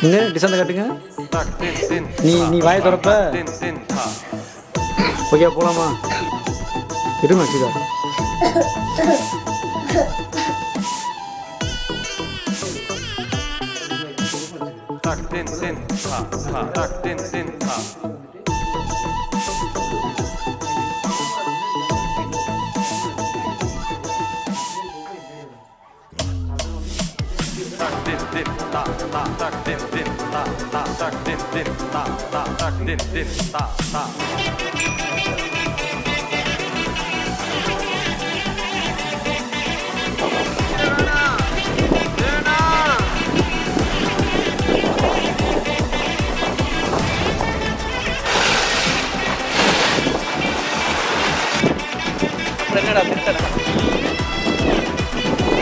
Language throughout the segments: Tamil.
இங்கே டிசைன் கட்டுங்க. நீ வாயை திறப்ப. ஓகே போகலாமா? இருமா சீதா.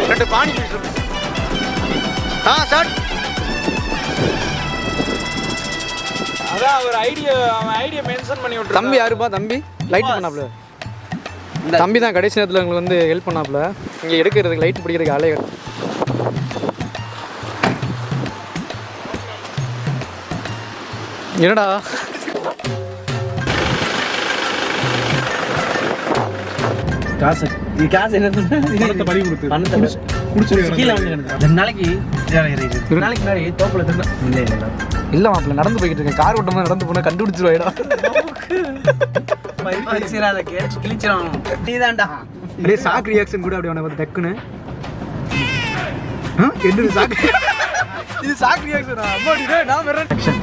ரெண்டு பானி ஸ்டார்ட். அதான் அவன் ஐடியா மென்ஷன் பண்ணி விட்டு. தம்பி யாருப்பா? தம்பி லைட் பண்ணாப்ல. தம்பி தான் கடைசி நேரத்தில் எங்களுக்கு வந்து ஹெல்ப் பண்ணாப்ல. இங்கே எடுக்கிறதுக்கு லைட் பிடிக்கிறதுக்கு ஆளே. என்னடா காசு என்ன பறி கொடுத்து கீழே வந்து நாளைக்கு முன்னாடி தோப்புல இல்லை மாப்பிள்ள நடந்து போய்கிட்டு இருக்கேன். கார் ஓட்டமாக நடந்து போனால் கண்டுபிடிச்சிருவாயிடா. நீதான்டா அப்படியே ஷாக் ரியாக்ஷன் கூட அப்படி அவனை டக்குன்னு என்னது ஷாக்? இது ஷாக் ரியாக்ஷனா? அம்மாடி நான் வேற ஆக்ஷன்.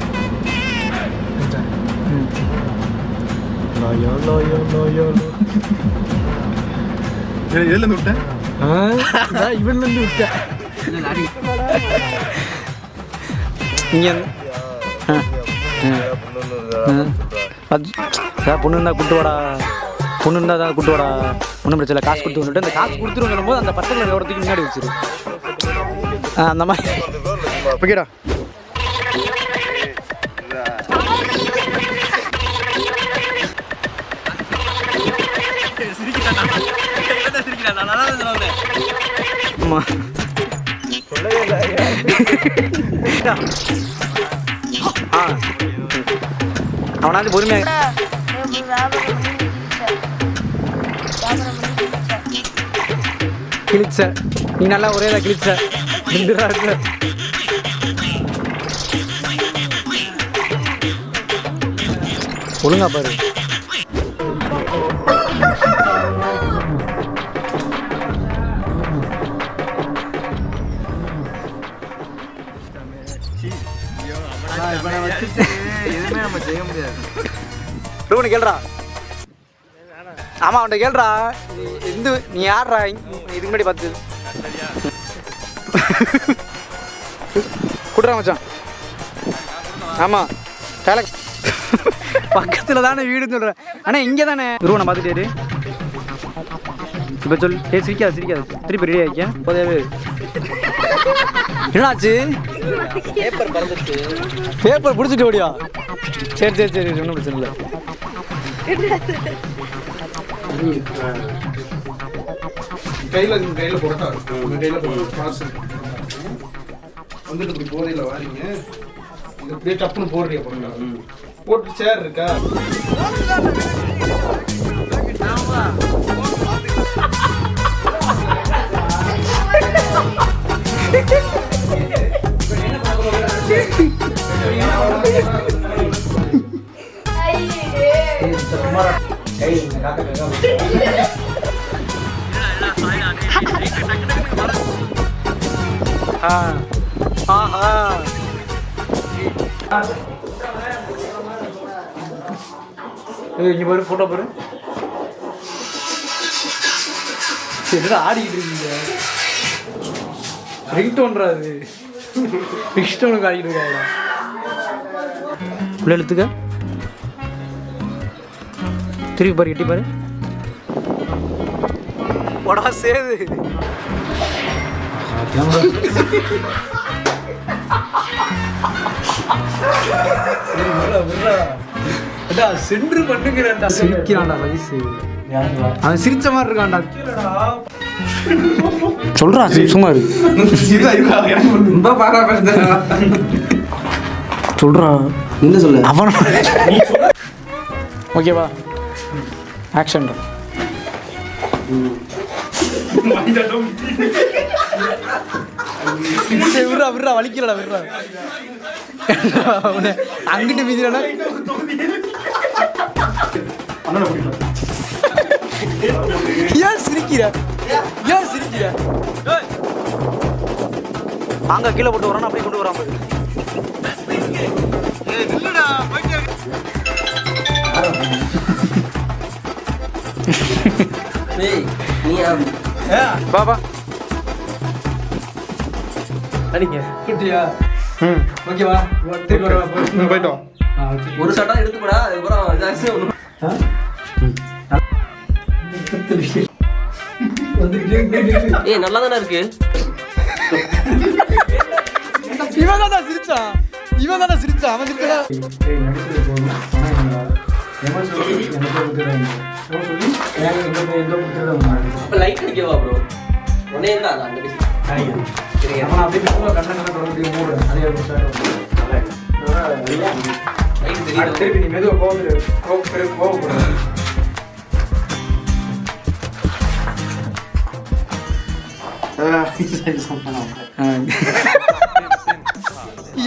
லோயோ லோயோ லோயோ எதுலேருந்து விட்டேன்? இவன்லேருந்து விட்டேன். இங்கே பொண்ணு இருந்தால் கூட்டு வாடா, பொண்ணு இருந்தால் தான் கூட்டு வாடா, ஒன்றும் பிரச்சனை இல்லை, காசு கொடுத்து வந்துட்டு அந்த காசு கொடுத்துருவோம் போது அந்த பசங்களை எவ்வளோத்துக்கு முன்னாடி வச்சிரு. அந்த மாதிரி ஓகேடா. ஆமாம் அவனாச்சும் பொறுமையாக கிழிச்ச. நீ நல்லா ஒரே தான் கிழிச்ச. ஒழுங்கா பாரு. எதுவுமே நம்ம செய்ய முடியாது. ரூபனு கேள்றா. ஆமாம் அவன்கிட்ட கேள்றா. நீ யார்றா இதுக்கு முன்னாடி பார்த்து குடுறா மச்சான். ஆமாம் வேலை பக்கத்தில் தானே வீடுன்னு சொல்கிறேன். ஆனால் இங்கே தானே ரூபனை பார்த்துட்டே இப்போ சொல். சிரிக்காது திருப்பி ரெடி ஆகிக்க போதேவே. என்னாச்சு? பேப்பர் பிடிச்சிட்டு ஓடியா? சரி ஒன்றும் பிரச்சனை இல்லை. கையில் போட்டா கையில் வந்துட்டு இப்படி போதையில் வாரிங்க. இது அப்படியே டப்புன்னு போடுறியா போட்டா போட்டு சேர் இருக்கா? இங்க பாரு, போட்டோ பாரு. எதுவும் ஆடிக்கிட்டு இருக்கீங்க. ரிங்டோன்றாது. ரிங்டோனுக்கு ஆடிக்கிட்டு இருக்காங்களா? உள்ள எழுத்துக்க. திருப்பி பாரு, எட்டி பாரு. போடா சேது. சென்று பண்ணுங்கிறான்டா. சிரிக்கிறான்டா வயசு. அவன் சிரிச்ச மாதிரி இருக்கான்டா. சொல்றா சும்மா இருக்கு. சொல்கிறான் என்ன சொல்ல அவன் ஓகேவா ஆக்ஷன் விட்றா விட்றா வலிக்கிறடா விட்றா அங்கிட்டு மீதிடா ஏன் சிரிக்கிற ஏன் சிரிக்கிற அங்க கீழே போட்டு வரான் அப்படியே கொண்டு வராம பாபா அடிங்க குட்டியா ஓகேவா போயிட்டோம் ஒரு சட்டா எடுத்து போடா அதுக்கப்புறம் ஏய் நல்லா தானே இருக்கு இவன் தானே சிரிச்சான் இவன் தானே சிரிச்சான் அவன் சிரிச்சா லைட் அடிக்கவா ப்ரோ உடனே இருந்தா அந்த திருப்பி நீ மெதுவாக கோவப்படாது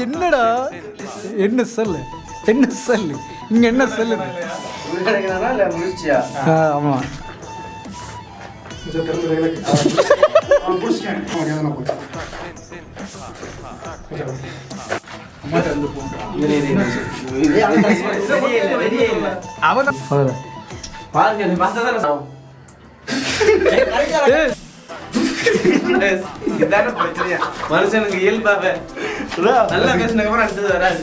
என்னடா என்ன சொல்லு என்ன சொல்லு இங்க என்ன சொல்லு ஆமா மனுஷனுக்கு இயல்பாக நல்லா பேசினதுக்கு அப்புறம் அடுத்தது வராது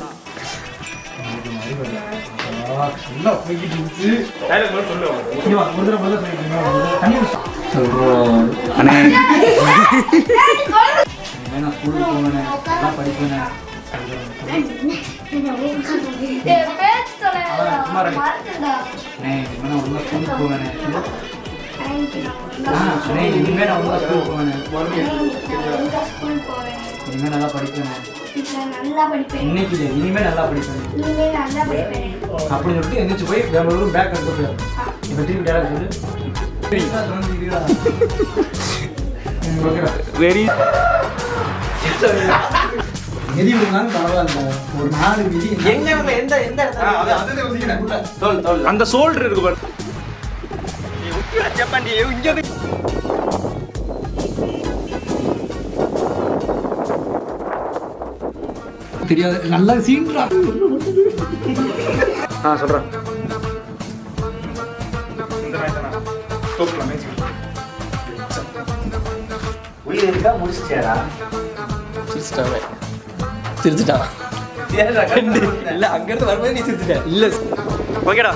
இனிமேல் நல்லா படிப்பேன் இன்னைக்கு இனிமேல் நல்லா படிப்பேன் அப்படின்னு சொல்லிட்டு எந்திரிச்சு போய் பெங்களூர் பேக் எடுத்து போயிடும் இப்போ திருப்பி டேரக்ட் சொல்லு வெரி விதி விடுனாலும் பரவாயில்ல ஒரு 4 விதி எங்க எந்த எந்த அந்த சோல்டர் இருக்கு பாரு தெரியாது நல்லா சீன்றா சொல்றேன் உயிர் இருக்கா முடிச்சிட்டியாடா சிரிச்சிட்டா இல்ல அங்க இருந்து வரும்போது நீ சிரிச்சிட்ட இல்ல ஓகேடா